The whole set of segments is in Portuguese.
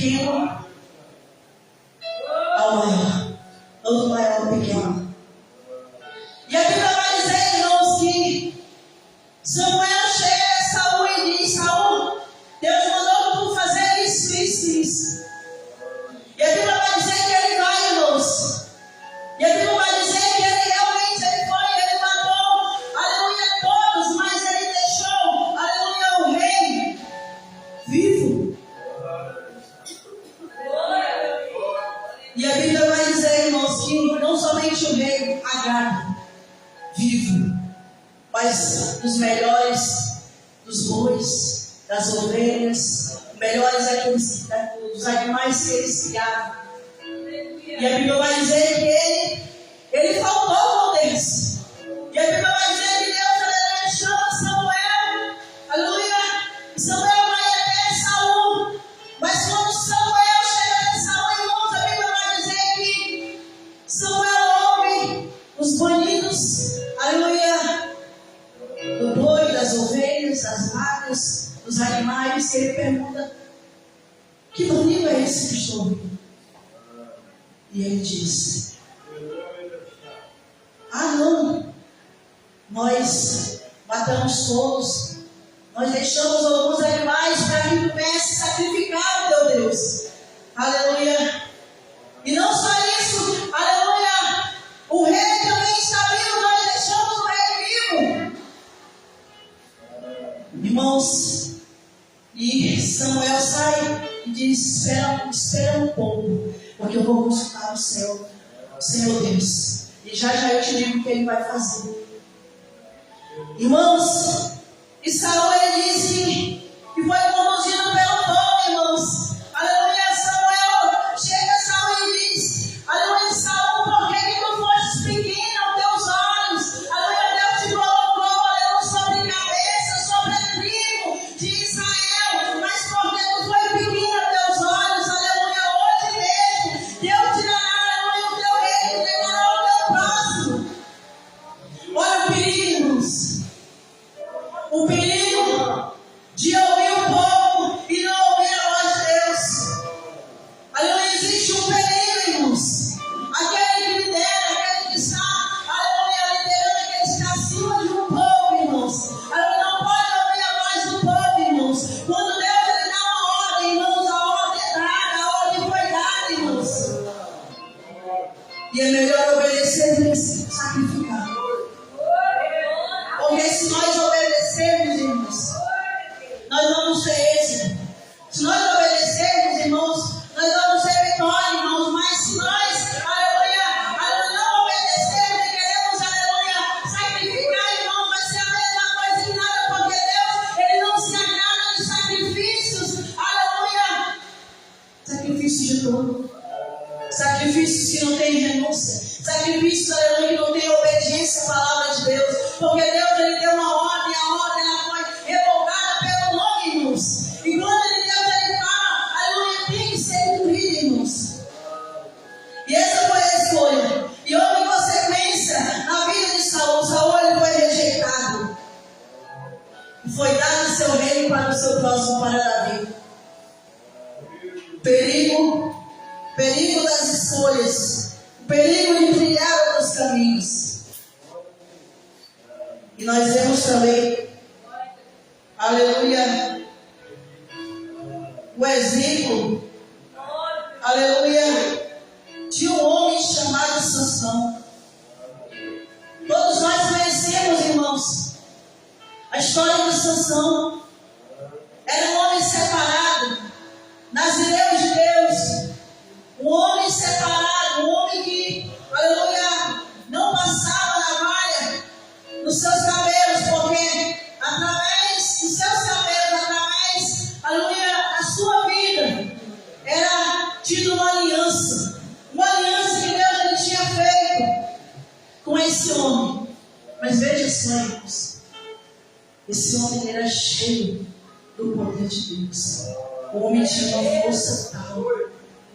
pequeno ao maior, ou do maior ao pequeno. E a Bíblia vai dizer, irmãos, que Samuel chega a Saul e diz: Saul, Deus mandou tu fazer isso, isso, isso. E a Bíblia vai dizer que ele vai, irmãos. E a Bíblia vai dizer que ele realmente foi, ele matou, aleluia, todos, mas ele deixou, aleluia, o rei vivo. E a Bíblia vai dizer, irmãos, que não somente o rei Agag vivo, mas os melhores dos bois, das ovelhas, os melhores dos animais que eles criaram. E a Bíblia vai dizer que ele faltou com Deus. E a Bíblia vai dizer que Deus, aleluia, chama Samuel, aleluia, e Samuel vai até Saul. Mas quando Samuel chega até Saul, irmãos, a Bíblia vai dizer que Samuel ouve os banidos, aleluia, do boi, das ovelhas, das vacas, dos animais, que ele pergunta: que banido é esse que estou ouvindo? E ele disse: ah, não, nós matamos todos, nós deixamos alguns animais para que tu pudesse sacrificar o teu Deus. Aleluia. E não só isso, aleluia, o rei também está vivo, nós deixamos o rei vivo. Irmãos, e Samuel sai e diz: espera um pouco, porque eu vou consultar o Senhor Deus. E já eu te digo o que ele vai fazer. Irmãos, e Saul, ele disse que foi conduzido pelo povo, irmãos. Aleluia, Samuel chega a Saul e diz: aleluia, Saul, por que tu fostes pequeno aos teus olhos? Aleluia, Deus te colocou, aleluia, sobre a cabeça, sobre a tribo de Israel. Mas porque tu foi pequeno aos teus olhos, aleluia, hoje mesmo Deus te dará, aleluia, o teu reino, entregará ao teu próximo. Olha o perigo, irmãos. O perigo de ouvir o povo e não ouvir a voz de Deus. Aleluia, existe um perigo, irmãos. Aquele que lidera, aquele que está, aleluia, liderando, aquele que está acima de um povo, irmãos. Aleluia, não pode ouvir a voz do povo, irmãos. Quando Deus ele dá uma ordem, irmãos, a ordem é dada, a ordem foi dada, irmãos. E é melhor obedecer do que sacrificar. Porque se nós obedecermos, irmãos, nós vamos ter êxito. Se nós obedecermos, irmãos, nós vamos ter vitória, irmãos. Mas se nós, aleluia, não obedecermos e queremos, aleluia, sacrificar, irmãos, vai ser a mesma coisa que nada, porque Deus, ele não se agrada de sacrifícios, aleluia, sacrifícios de dor, sacrifícios que não têm renúncia, sacrifícios, aleluia, que não têm obediência à palavra de Deus, porque Deus, ele deu uma ordem, a ordem ela foi revogada pelo nome, irmãos. E quando ele fala, aleluia, tem que ser cumprido, irmãos. E essa foi a escolha. E houve consequência na vida de Saul. Saul, ele foi rejeitado. E foi dado o seu reino para o seu próximo, para Davi. Perigo das escolhas. O perigo de trilhar outros caminhos. E nós vemos também, aleluia, o exemplo, aleluia, de um homem chamado Sansão. Todos nós conhecemos, irmãos, a história de Sansão. Era um homem separado, nazireu de Deus, um homem separado, um homem que, aleluia, não passava navalha nos seus cabelos, porque através dos seus cabelos, através, aleluia, da sua vida, era tido uma aliança que Deus ele tinha feito com esse homem. Mas veja só, irmãos, esse homem era cheio do poder de Deus. O homem tinha uma força tal,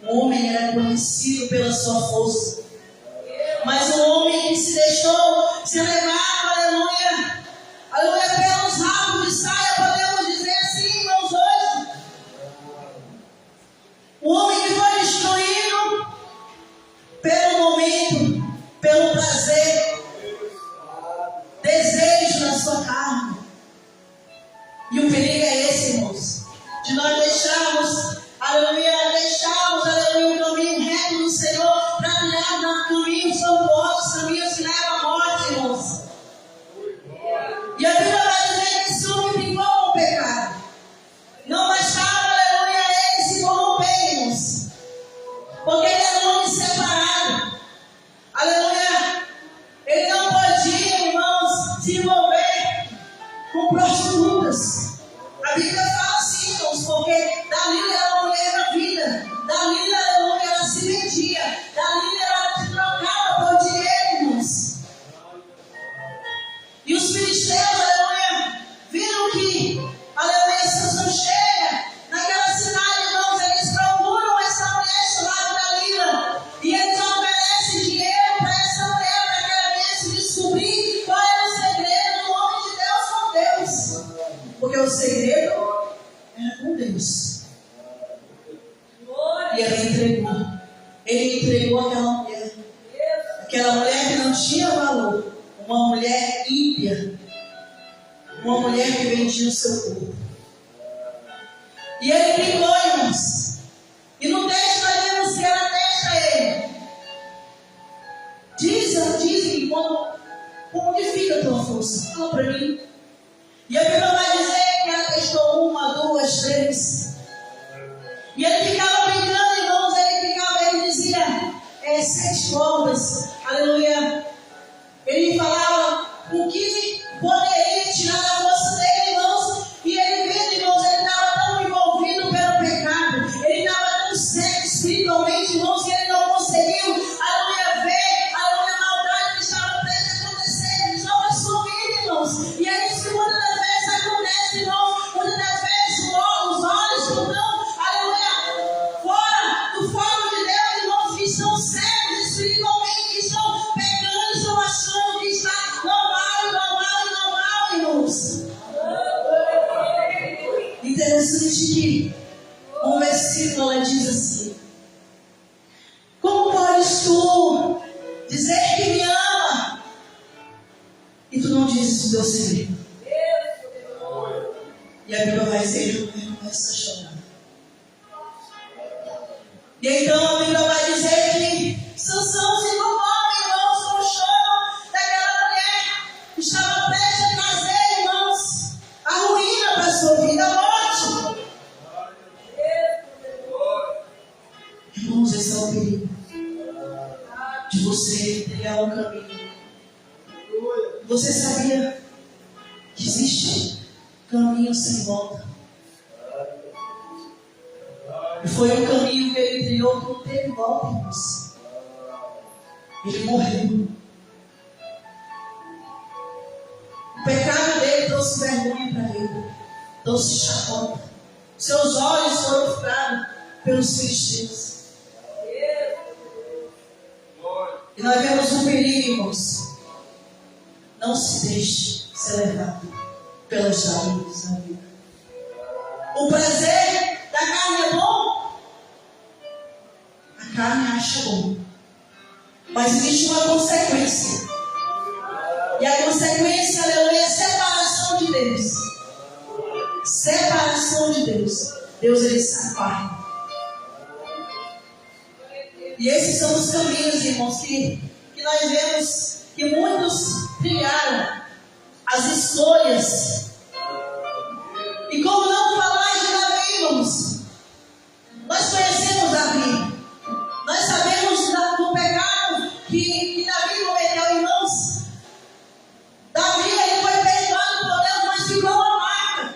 o homem era conhecido pela sua força, mas o homem que se deixou ser levado, aleluia, aleluia, pelos rabos de saia, podemos dizer assim, irmãos, hoje. O se envolver com prostitutas. A Bíblia fala assim, irmãos, porque Dalila era uma mulher da vida. Dalila era uma mulher que se vendia. Dalila era que trocava por dinheiro, irmãos. E os filisteus, aleluia, viram que, aleluia, Sansão chega naquela cidade, irmãos, eles procuram essa mulher chamada Dalila. E eles oferecem dinheiro para essa mulher, para que ela venha se descobrir qual é o segredo do homem de Deus com Deus. Porque o segredo era com Deus. E ele entregou. Ele entregou aquela mulher. Aquela mulher que não tinha valor. Uma mulher ímpia. Uma mulher que vendia o seu corpo. E ele brigou, irmãos. E no texto nós vemos que ela testa ele. Dizem como que fica a tua força? Fala para mim. E a Bíblia vai dizer que ela testou 1, 2, 3. E ele ficava brigando, irmãos. Ele dizia 7 cobras. Aleluia. Ele falava o que poderia tirar a força dele, irmãos. E ele vendo, irmãos, ele estava tão envolvido pelo pecado. Ele estava tão cego espiritualmente, irmãos, que ele não conseguiu, aleluia, ver a maldade que estava prestes a acontecer sobre a sua vida, irmãos. E é isso que muitas das vezes acontece, irmãos. Muitas das vezes os olhos estão, aleluia, fora do fogo de Deus, irmãos, que estão cegos espiritualmente, que estão pecando, estão achando que está normal, irmãos. Interessante que um versículo ela diz assim: como podes tu dizer que me ama e tu não dizes o teu segredo? E a Bíblia vai dizer, ele começa a chorar. E então a Bíblia vai dizer que Sansão se comove, irmãos, com o choro daquela mulher que estava prestes a trazer, irmãos, a ruína para a sua vida, a morte. Irmãos, esse é o perigo de você trilhar um caminho. Você sabia que existe caminho sem volta? E foi um caminho que ele trilhou que não teve volta, irmãos. Ele morreu. O pecado dele trouxe vergonha para ele, trouxe chacota. Seus olhos foram furados pelos filisteus. E nós vemos um perigo, irmãos. Não se deixe ser levado pelas dores da vida. O prazer da carne é bom. A carne acha bom. Mas existe uma consequência. E a consequência, aleluia, é separação de Deus. Separação de Deus. Deus, ele separa. E esses são os caminhos, irmãos, que nós vemos que muitos trilharam as escolhas. E como não falar de Davi, irmãos? Nós conhecemos Davi. Nós sabemos do pecado que Davi cometeu, irmãos. Davi, ele foi perdoado por Deus, mas ficou uma marca.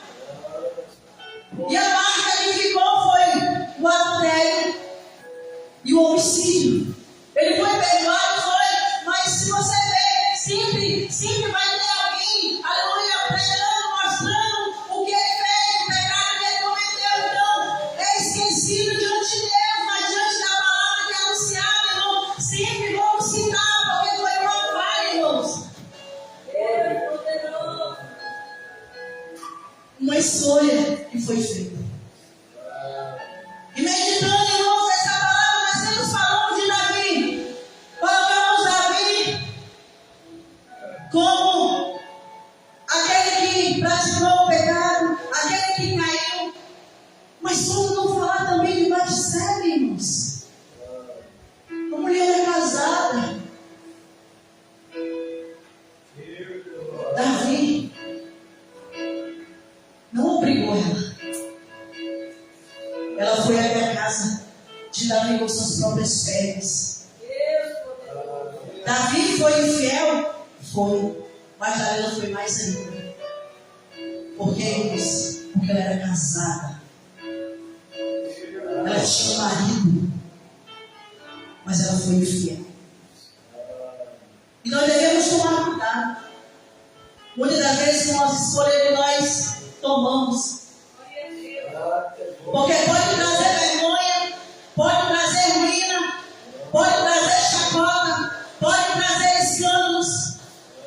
E a marca que ficou foi o adultério e o homicídio. Ele foi perdoado, foi, mas se você ver, sempre vai ter alguém, aleluia, pregando, mostrando o que ele fez, o pecado que ele cometeu. Então, é esquecido diante de Deus, mas diante da palavra que é anunciada, irmão, sempre vamos citar, porque foi uma falha, irmãos. Uma escolha que foi feita. E meditando, irmãos, essa palavra, nós estamos falando de Davi. Colocamos Davi como aquele que praticou o pecado, aquele que caiu. Mas como não falar também de Batseba, irmãos? A mulher é casada. Davi não obrigou ela. Ela foi até a casa de Davi com suas próprias pernas. Davi foi infiel? Foi. Mas Dalila foi mais ainda. Porque ela era casada. Ela tinha um marido. Mas ela foi infiel. E nós devemos tomar cuidado. Muitas das vezes com as escolhas que nós tomamos. Porque pode trazer vergonha, pode trazer ruína, pode trazer chacota, pode trazer escândalos,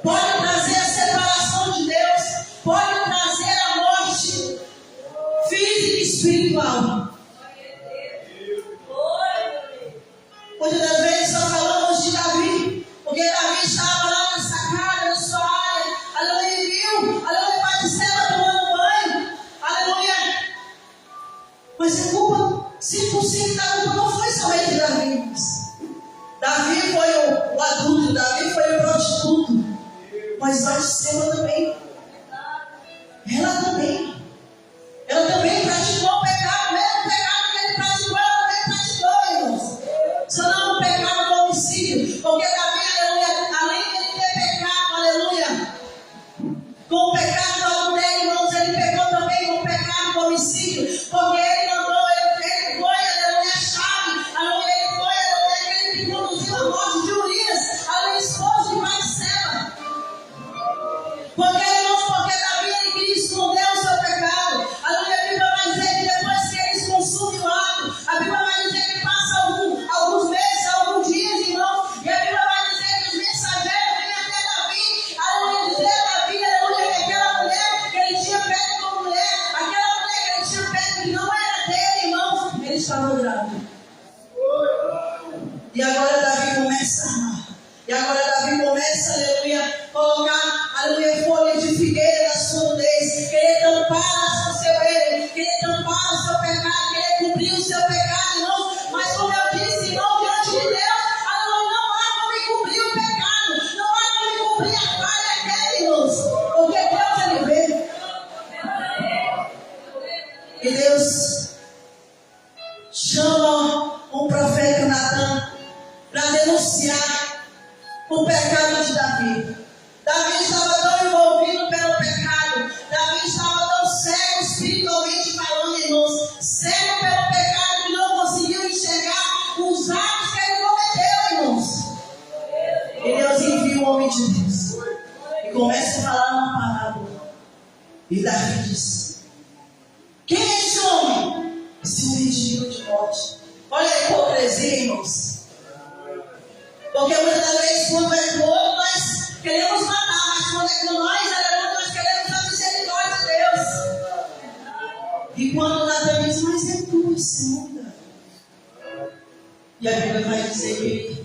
pode trazer a separação de Deus, pode trazer a morte física e espiritual. Muitas das vezes só falamos de Davi, porque Davi estava lá na sacada, na sua área, aleluia, viu, aleluia, Batseba tomando banho, aleluia. Mas a culpa, 5% da culpa não foi somente de Davi. Davi foi o adulto, Davi foi o prostituto, mas Batseba também. Ela também praticou o pecado, mesmo o pecado que ele praticou, ela também praticou, irmãos. Só não o pecado do homicídio, porque Davi, aleluia, além de ele ter pecado, aleluia, com o pecado do adultério, irmãos, ele pecou também com o pecado do homicídio, porque ele mandou, ele foi, aleluia, a chave, aleluia, ele foi, aleluia, aquele que conduziu a morte de Urias, aleluia, esposo de Batseba. Porque, irmãos, porque Davi, ele queria esconder o seu pecado, aleluia, a Bíblia vai dizer que depois que eles consumem o ato, a Bíblia vai dizer que passa alguns meses, alguns dias, irmãos, e a Bíblia vai dizer que os mensageiros vêm até Davi, aleluia, dizer a Davi, aleluia, que aquela mulher que ele tinha pego como mulher, aquela mulher que ele tinha pego que não era dele, irmãos, ele estava grávida. E agora Davi começa a amar. E agora Davi começa, aleluia, colocar, aleluia, folha de figueira na sua nudez, querer tampar o seu erro, querer tampar o seu pecado, querer cobrir o seu pecado, irmão. Mas como eu disse, irmão, diante de Deus, aleluia, não há como cobrir o pecado, não há como cobrir a falha dele, irmãos, porque Deus, ele vê. E Deus chama o profeta Natan para denunciar o pecado de Davi. Davi estava tão envolvido pelo pecado, Davi estava tão cego espiritualmente falando, irmãos, cego pelo pecado que não conseguiu enxergar os atos que ele cometeu, irmãos. E Deus envia o homem de Deus e começa a falar uma parábola. E Davi diz: quem é esse homem? Esse homem digno de morte. Olha a hipocrisia, irmãos. Porque muitas das vezes, quando é do outro, nós queremos matar, mas quando é com nós, nós queremos a misericórdia de Deus. E quando Natan diz: mas é tua segunda. E a Bíblia vai dizer que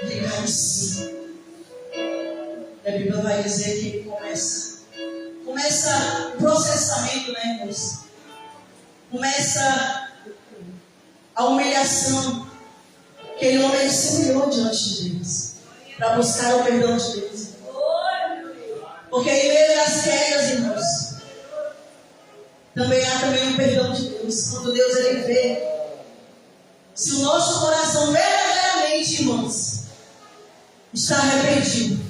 ele cai em si. E a Bíblia vai dizer que ele começa o processamento, né, irmãos? Começa a humilhação. Aquele homem se humilhou diante de Deus para buscar o perdão de Deus. Porque em meio das quedas, irmãos, também há o perdão de Deus. Quando Deus, ele vê se o nosso coração verdadeiramente, irmãos, está arrependido,